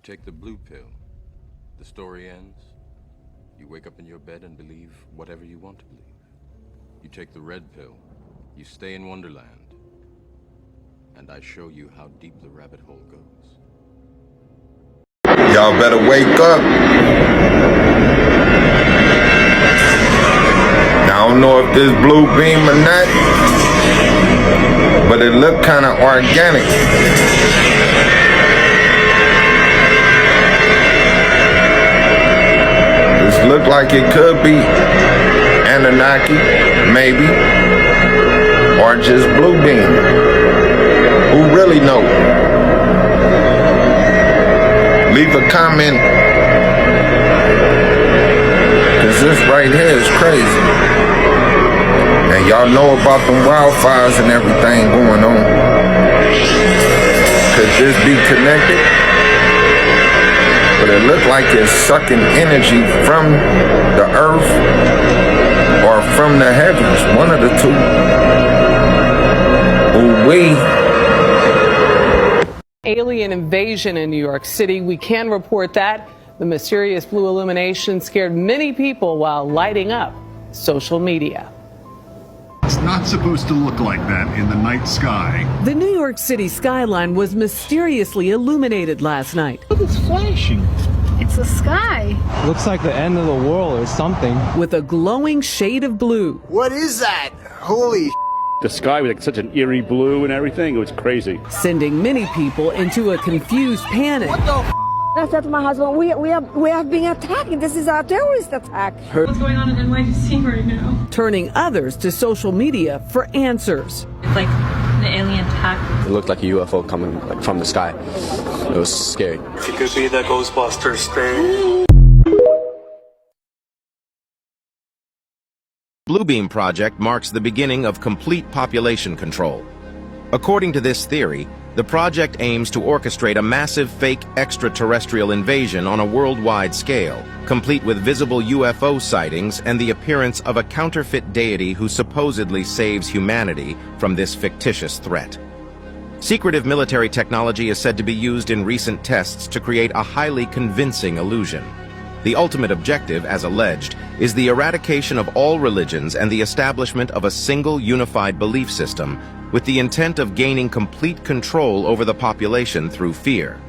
take the blue pill. The story ends. You wake up in your bed and believe whatever you want to believe. You take the red pill. You stay in Wonderland. And I show you how deep the rabbit hole goes. Y'all better wake up. I don't know if this blue beam or not, but it looked kind of organic. This looked like it could be Anunnaki, maybe, or just blue beam. Who really knows? Leave a comment, cause this right here is crazy. And y'all know about them wildfires and everything going on. Could this be connected? But it looked like it's sucking energy from the earth or from the heavens, one of the two. Alien invasion in New York City. We can report that. The mysterious blue illumination scared many people while lighting up social media. It's not supposed to look like that in the night sky. The New York City skyline was mysteriously illuminated last night. Look, it's flashing. It's the sky. Looks like the end of the world or something. With a glowing shade of blue. What is that? Holy The sky was like such an eerie blue and everything. It was crazy. Sending many people into a confused panic. What the I said to my husband, we have been attacked. This is a terrorist attack. What's going on in NYC right now? Turning others to social media for answers. It's like the alien attack. It looked like a UFO coming from the sky. It was scary. It could be the Ghostbusters thing. Bluebeam project marks the beginning of complete population control. According to this theory, the project aims to orchestrate a massive fake extraterrestrial invasion on a worldwide scale, complete with visible UFO sightings and the appearance of a counterfeit deity who supposedly saves humanity from this fictitious threat. Secretive military technology is said to be used in recent tests to create a highly convincing illusion. The ultimate objective, as alleged, is the eradication of all religions and the establishment of a single unified belief system with the intent of gaining complete control over the population through fear.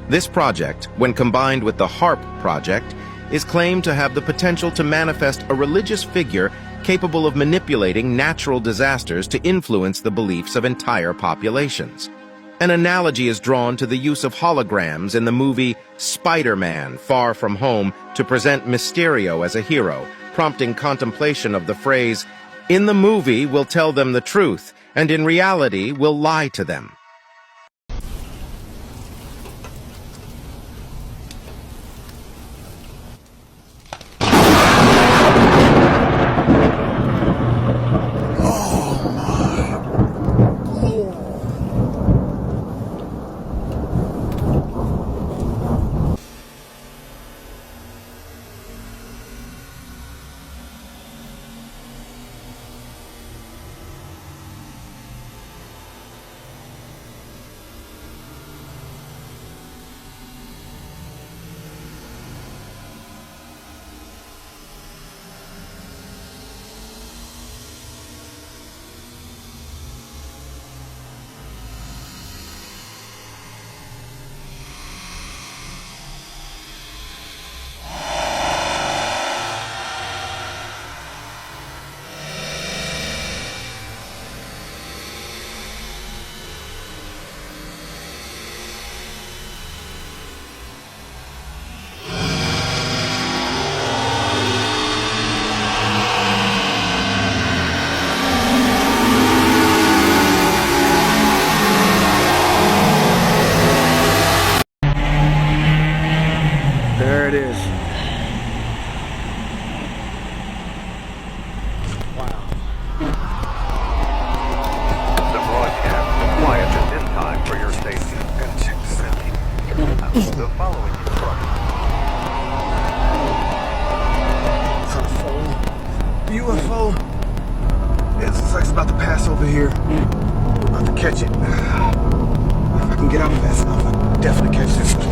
This project, when combined with the HARP project, is claimed to have the potential to manifest a religious figure capable of manipulating natural disasters to influence the beliefs of entire populations. An analogy is drawn to the use of holograms in the movie Spider-Man: Far From Home to present Mysterio as a hero, prompting contemplation of the phrase, "In the movie, we'll tell them the truth, and in reality, we'll lie to them." There it is. Wow. The broadcast quiet at this time for your safety. And check this out. The following UFO. It looks like it's about to pass over here. We're about to catch it. If I can get out fast enough, I'll definitely catch this one.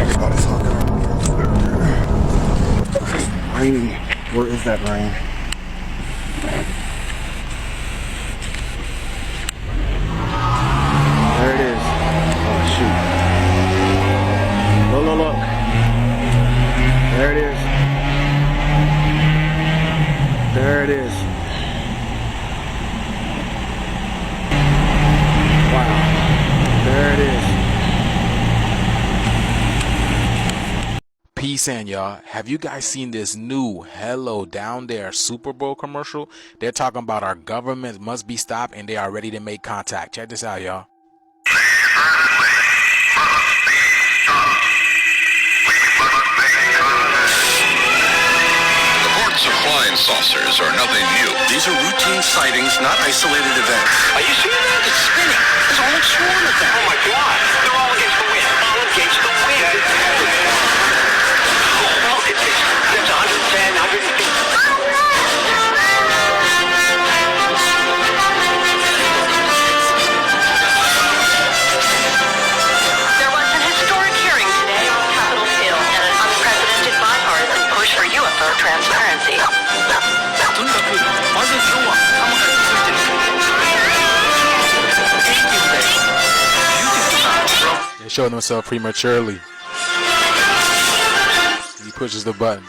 Everybody's honking on wheels. Rain. Where is that rain? There it is. Oh, shoot. Look, look, look. There it is. There it is. Wow. There it is. Peace and y'all. Have you guys seen this new Hello Down There Super Bowl commercial? They're talking about our government must be stopped and they are ready to make contact. Check this out, y'all. Reports of flying saucers are nothing new. These are routine sightings, not isolated events. Are you seeing that? It's spinning. There's a whole swarm of them. Oh my God. They're all against the wind. All against the wind. Well, it's 110, 150. There was an historic hearing today on Capitol Hill and an unprecedented bipartisan push for UFO transparency. They're showing themselves prematurely. He pushes the button.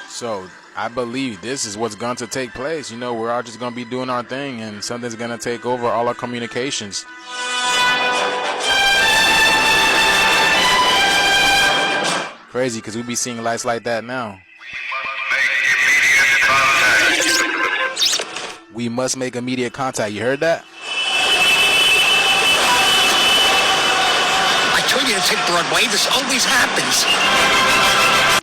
So I believe this is what's going to take place. You know, we're all just going to be doing our thing and something's going to take over all our communications. Crazy, because we be seeing lights like that now. We must make immediate contact. You heard that? I told you to take Broadway. This always happens.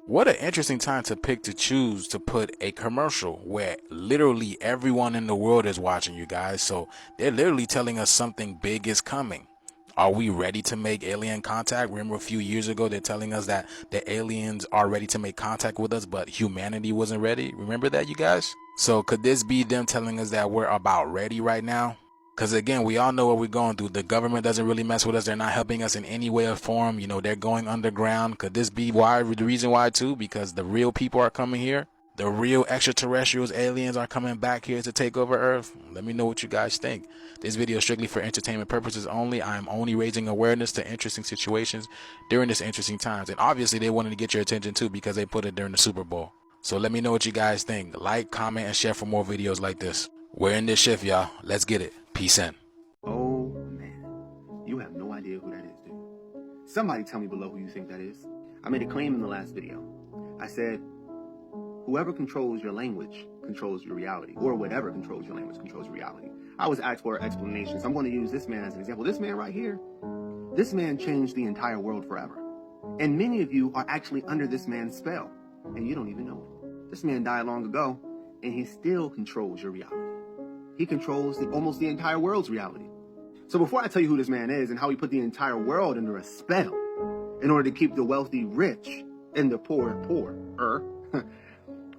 What an interesting time to pick to choose to put a commercial where literally everyone in the world is watching, you guys. So they're literally telling us something big is coming. Are we ready to make alien contact? Remember a few years ago, they're telling us that the aliens are ready to make contact with us, but humanity wasn't ready. Remember that, you guys? So could this be them telling us that we're about ready right now? Because again, we all know what we're going through. The government doesn't really mess with us. They're not helping us in any way or form. You know, they're going underground. Could this be why? The reason why too? Because the real people are coming here. The real extraterrestrials, aliens are coming back here to take over Earth. Let me know what you guys think. This video is strictly for entertainment purposes only. I am only raising awareness to interesting situations during this interesting times. And obviously they wanted to get your attention too because they put it during the Super Bowl. So let me know what you guys think. Like, comment, and share for more videos like this. We're in this shift, y'all. Let's get it. Peace in. Oh man, you have no idea who that is, dude. Somebody tell me below who you think that is. I made a claim in the last video. I said, whoever controls your language controls your reality, or whatever controls your language controls your reality. I was asked for explanations. I'm going to use this man as an example. This man right here, this man changed the entire world forever. And many of you are actually under this man's spell, and you don't even know it. This man died long ago, and he still controls your reality. He controls almost the entire world's reality. So before I tell you who this man is and how he put the entire world under a spell in order to keep the wealthy rich and the poor poorer,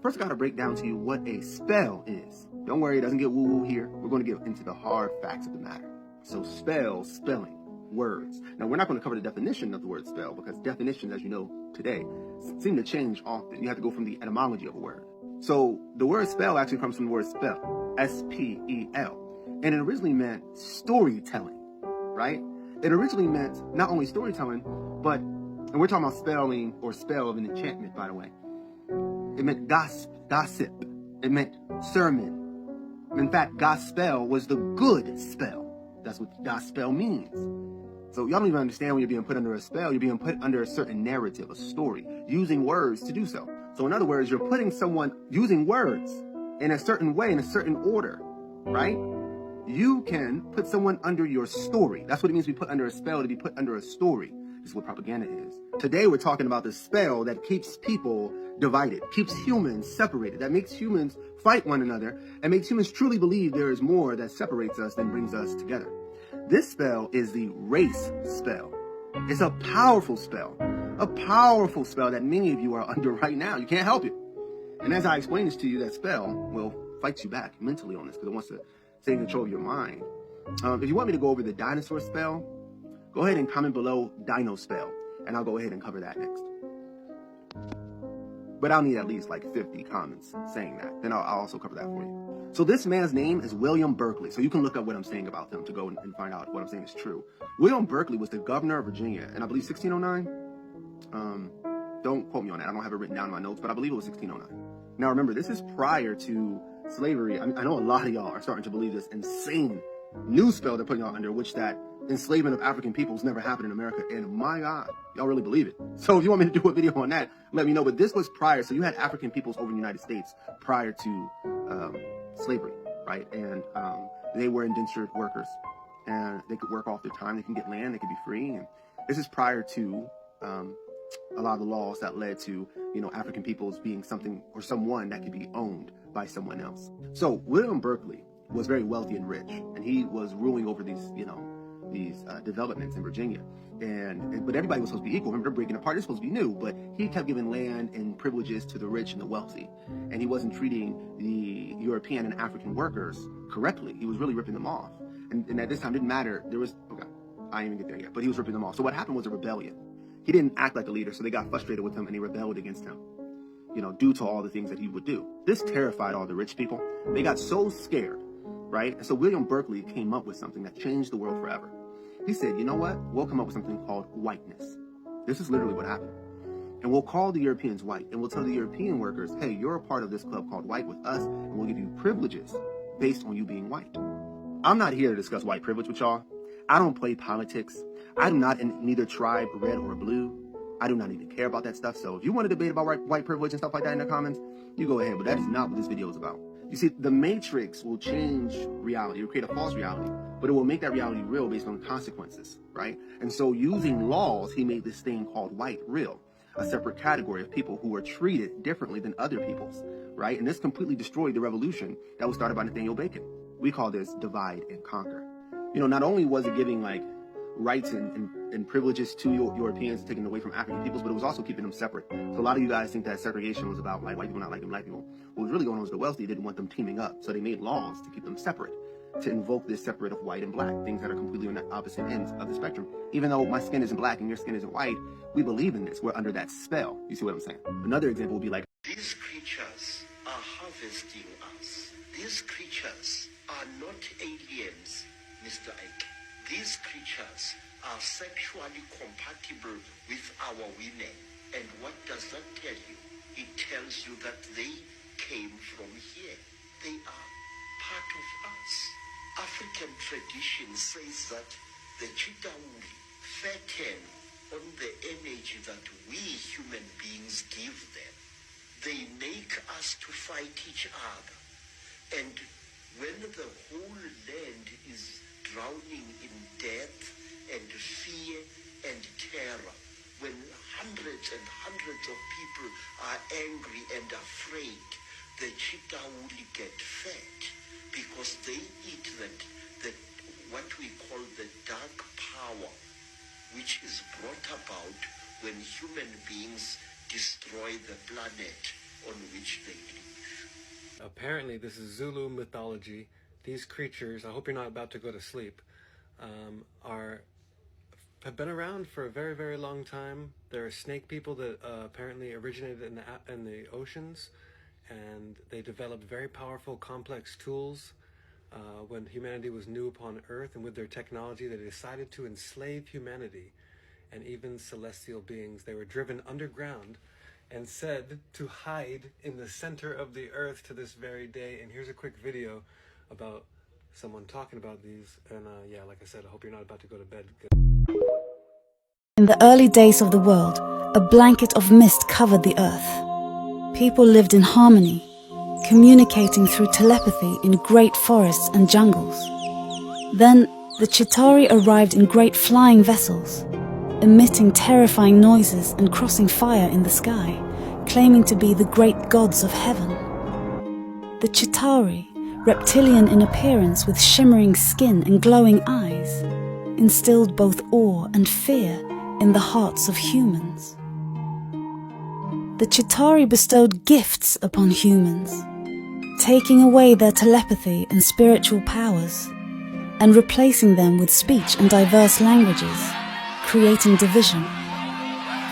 first I gotta break down to you what a spell is. Don't worry, it doesn't get woo-woo here. We're gonna get into the hard facts of the matter. So spell, spelling, words. Now we're not gonna cover the definition of the word spell because definitions, as you know today, seem to change often. You have to go from the etymology of a word. So the word spell actually comes from the word spell, S-P-E-L. And it originally meant storytelling, right? It originally meant not only storytelling, but, and we're talking about spelling or spell of an enchantment, by the way. It meant gossip. It meant sermon. In fact, gospel was the good spell. That's what gospel means. So y'all don't even understand when you're being put under a spell. You're being put under a certain narrative, a story, using words to do so. So in other words, you're putting someone using words in a certain way, in a certain order, right? You can put someone under your story. That's what it means to be put under a spell, to be put under a story. This is what propaganda is. Today we're talking about the spell that keeps people divided, keeps humans separated, that makes humans fight one another, and makes humans truly believe there is more that separates us than brings us together. This spell is the race spell. It's a powerful spell that many of you are under right now. You can't help it. And as I explain this to you, that spell will fight you back mentally on this because it wants to stay in control of your mind. If you want me to go over the dinosaur spell, go ahead and comment below dino spell, and I'll go ahead and cover that next. But I'll need at least like 50 comments saying that. Then I'll also cover that for you. So this man's name is William Berkeley. So you can look up what I'm saying about him to go and find out what I'm saying is true. William Berkeley was the governor of Virginia, and I believe 1609. Don't quote me on that. I don't have it written down in my notes, but I believe it was 1609. Now remember, this is prior to slavery. I know a lot of y'all are starting to believe this insane new spell they're putting y'all under, which that enslavement of African peoples never happened in America. And my God, y'all really believe it. So if you want me to do a video on that, let me know. But this was prior. So you had African peoples over in the United States prior to slavery, right? And they were indentured workers, and they could work off their time. They can get land. They could be free. And this is prior to a lot of the laws that led to, you know, African peoples being something or someone that could be owned by someone else. So William Berkeley was very wealthy and rich, and he was ruling over these, you know, these developments in Virginia. But everybody was supposed to be equal. Remember, they're breaking apart. They're supposed to be new, but he kept giving land and privileges to the rich and the wealthy, and he wasn't treating the European and African workers correctly. He was really ripping them off. And at this time, it didn't matter. There was, okay, I didn't even get there yet, but he was ripping them off. So what happened was a rebellion. He didn't act like a leader, so they got frustrated with him and they rebelled against him, you know, due to all the things that he would do. This terrified all the rich people. They got so scared, right? And so William Berkeley came up with something that changed the world forever. He said, you know what? We'll come up with something called whiteness. This is literally what happened. And we'll call the Europeans white, and we'll tell the European workers, hey, you're a part of this club called white with us, and we'll give you privileges based on you being white. I'm not here to discuss white privilege with y'all. I don't play politics. I'm not in neither tribe, red or blue. I do not even care about that stuff. So if you want to debate about white privilege and stuff like that in the comments, you go ahead. But that is not what this video is about. You see, the Matrix will change reality. It will create a false reality, but it will make that reality real based on consequences, right? And so using laws, he made this thing called white real, a separate category of people who are treated differently than other peoples, right? And this completely destroyed the revolution that was started by Nathaniel Bacon. We call this divide and conquer. You know, not only was it giving like rights and privileges to Europeans, taken away from African peoples, but it was also keeping them separate. So a lot of you guys think that segregation was about like white people not liking black people. What was really going on was the wealthy didn't want them teaming up, so they made laws to keep them separate, to invoke this separate of white and black, things that are completely on the opposite ends of the spectrum. Even though my skin isn't black and your skin isn't white, we believe in this. We're under that spell. You see what I'm saying? Another example would be like, these creatures are harvesting us. These creatures are not aliens, Mr. Ike. These creatures are sexually compatible with our women. And what does that tell you? It tells you that they came from here. They are part of us. African tradition says that the Chitauri fatten on the energy that we human beings give them. They make us to fight each other. And when the whole land is drowning in death and fear and terror, when hundreds and hundreds of people are angry and afraid, the Chitauri get fat because they eat that what we call the dark power, which is brought about when human beings destroy the planet on which they live. Apparently, this is Zulu mythology. These creatures, I hope you're not about to go to sleep, have been around for a very, very long time. There are snake people that apparently originated in the oceans, and they developed very powerful, complex tools when humanity was new upon Earth, and with their technology, they decided to enslave humanity and even celestial beings. They were driven underground and said to hide in the center of the earth to this very day. And here's a quick video about someone talking about these. And yeah, like I said, I hope you're not about to go to bed. In the early days of the world, a blanket of mist covered the earth. People lived in harmony, communicating through telepathy in great forests and jungles. Then, the Chitauri arrived in great flying vessels, emitting terrifying noises and crossing fire in the sky, claiming to be the great gods of heaven. The Chitauri, reptilian in appearance with shimmering skin and glowing eyes, instilled both awe and fear in the hearts of humans. The Chitauri bestowed gifts upon humans, taking away their telepathy and spiritual powers, and replacing them with speech and diverse languages, creating division.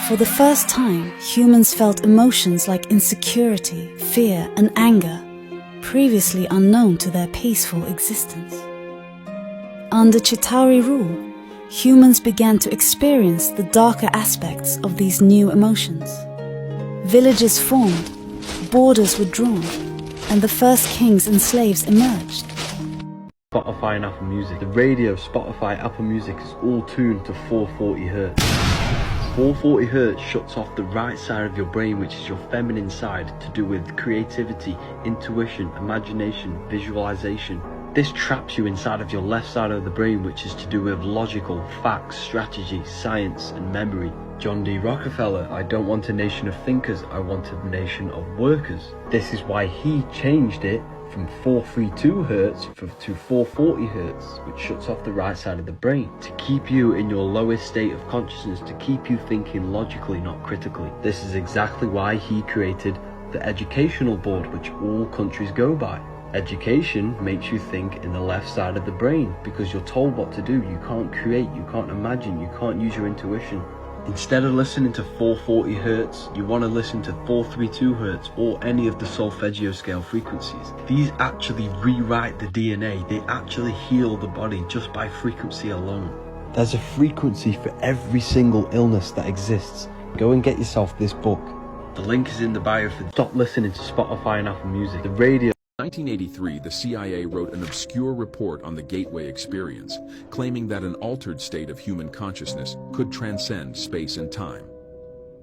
For the first time, humans felt emotions like insecurity, fear, and anger, previously unknown to their peaceful existence. Under Chitauri rule, humans began to experience the darker aspects of these new emotions. Villages formed, borders were drawn, and the first kings and slaves emerged. Spotify and Apple Music. The radio, Spotify, Apple Music is all tuned to 440 Hz. 440 Hz shuts off the right side of your brain, which is your feminine side, to do with creativity, intuition, imagination, visualization. This traps you inside of your left side of the brain, which is to do with logical, facts, strategy, science, and memory. John D. Rockefeller, I don't want a nation of thinkers, I want a nation of workers. This is why he changed it from 432 Hz to 440 Hz, which shuts off the right side of the brain, to keep you in your lowest state of consciousness, to keep you thinking logically, not critically. This is exactly why he created the educational board, which all countries go by. Education makes you think in the left side of the brain, because you're told what to do. You can't create, you can't imagine, you can't use your intuition. Instead of listening to 440 Hz, you want to listen to 432 Hz or any of the solfeggio scale frequencies. These actually rewrite the DNA. They actually heal the body just by frequency alone. There's a frequency for every single illness that exists. Go and get yourself this book. The link is in the bio. Stop listening to Spotify and Apple Music. The radio. In 1983, the CIA wrote an obscure report on the Gateway experience, claiming that an altered state of human consciousness could transcend space and time.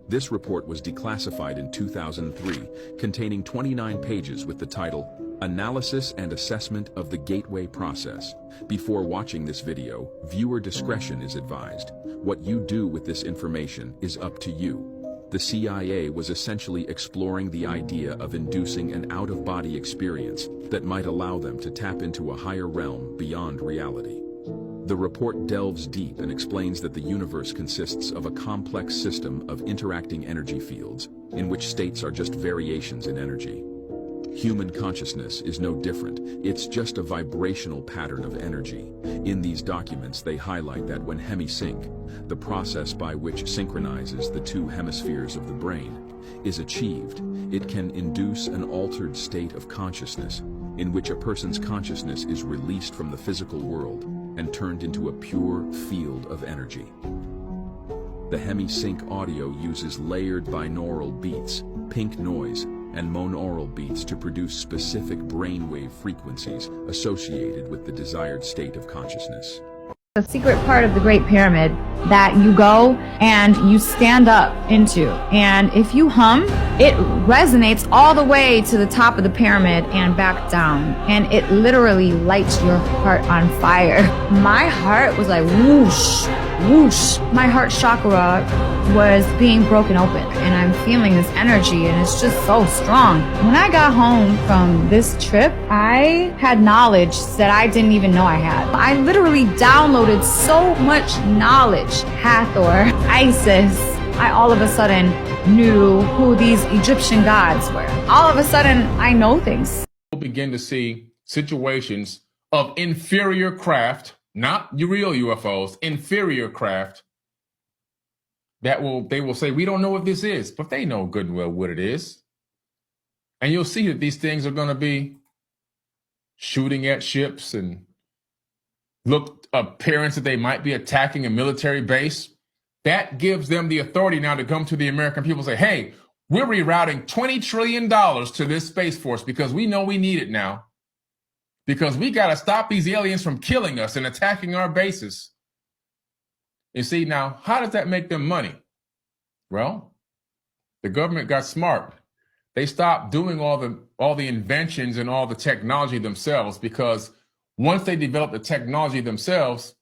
This report was declassified in 2003, containing 29 pages with the title, Analysis and Assessment of the Gateway Process. Before watching this video, viewer discretion is advised. What you do with this information is up to you. The CIA was essentially exploring the idea of inducing an out-of-body experience that might allow them to tap into a higher realm beyond reality. The report delves deep and explains that the universe consists of a complex system of interacting energy fields, in which states are just variations in energy. Human consciousness is no different. It's just a vibrational pattern of energy. In these documents, they highlight that when hemisync, the process by which synchronizes the two hemispheres of the brain, is achieved, it can induce an altered state of consciousness, in which a person's consciousness is released from the physical world and turned into a pure field of energy. The hemisync audio uses layered binaural beats, pink noise, and monaural beats to produce specific brainwave frequencies associated with the desired state of consciousness. A secret part of the Great Pyramid that you go and you stand up into, and if you hum, it resonates all the way to the top of the pyramid and back down, and it literally lights your heart on fire. My heart was like whoosh, whoosh. My heart chakra was being broken open, and I'm feeling this energy, and it's just so strong. When I got home from this trip, I had knowledge that I didn't even know I had. I literally downloaded so much knowledge. Hathor, Isis. I all of a sudden knew who these Egyptian gods were. All of a sudden, I know things. We'll begin to see situations of inferior craft, not real UFOs, inferior craft, they will say, we don't know what this is, but they know good and well what it is. And you'll see that these things are going to be shooting at ships and look appearance that they might be attacking a military base. That gives them the authority now to come to the American people and say, hey, we're rerouting $20 trillion to this Space Force because we know we need it now. Because we got to stop these aliens from killing us and attacking our bases. You see, now, how does that make them money? Well, the government got smart. They stopped doing all the inventions and all the technology themselves, because once they developed the technology themselves,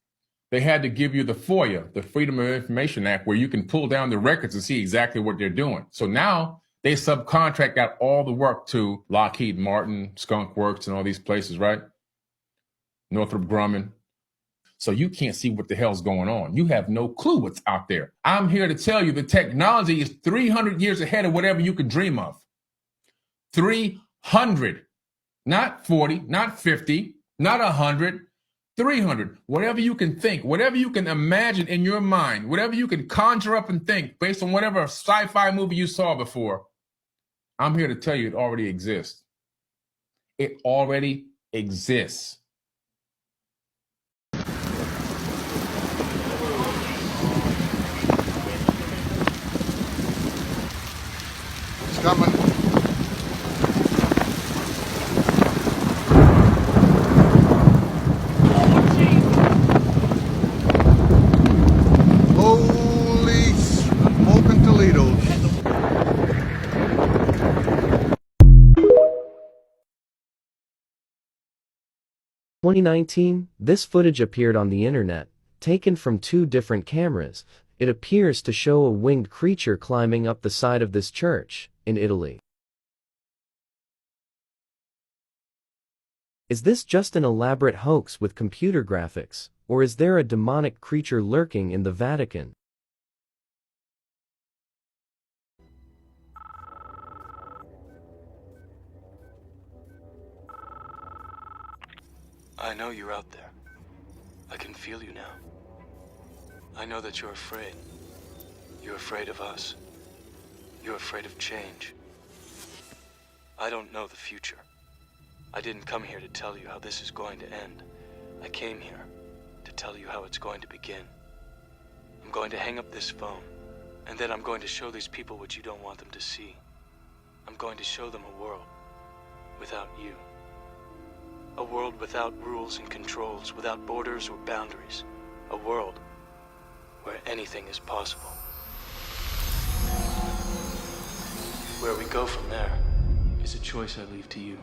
they had to give you the FOIA, the Freedom of Information Act, where you can pull down the records and see exactly what they're doing. So now they subcontract out all the work to Lockheed Martin, Skunk Works, and all these places, right? Northrop Grumman. So you can't see what the hell's going on. You have no clue what's out there. I'm here to tell you the technology is 300 years ahead of whatever you could dream of. 300. Not 40, not 50, not 100, 300. Whatever you can think, whatever you can imagine in your mind, whatever you can conjure up and think based on whatever sci-fi movie you saw before, I'm here to tell you it already exists. It already exists. It's coming. Holy smoking Toledos. In 2019, this footage appeared on the internet, taken from 2 different cameras. It appears to show a winged creature climbing up the side of this church, in Italy. Is this just an elaborate hoax with computer graphics, or is there a demonic creature lurking in the Vatican? I know you're out there. I can feel you now. I know that you're afraid. You're afraid of us. You're afraid of change. I don't know the future. I didn't come here to tell you how this is going to end. I came here to tell you how it's going to begin. I'm going to hang up this phone, and then I'm going to show these people what you don't want them to see. I'm going to show them a world without you. A world without rules and controls, without borders or boundaries. A world where anything is possible. Where we go from there is a choice I leave to you.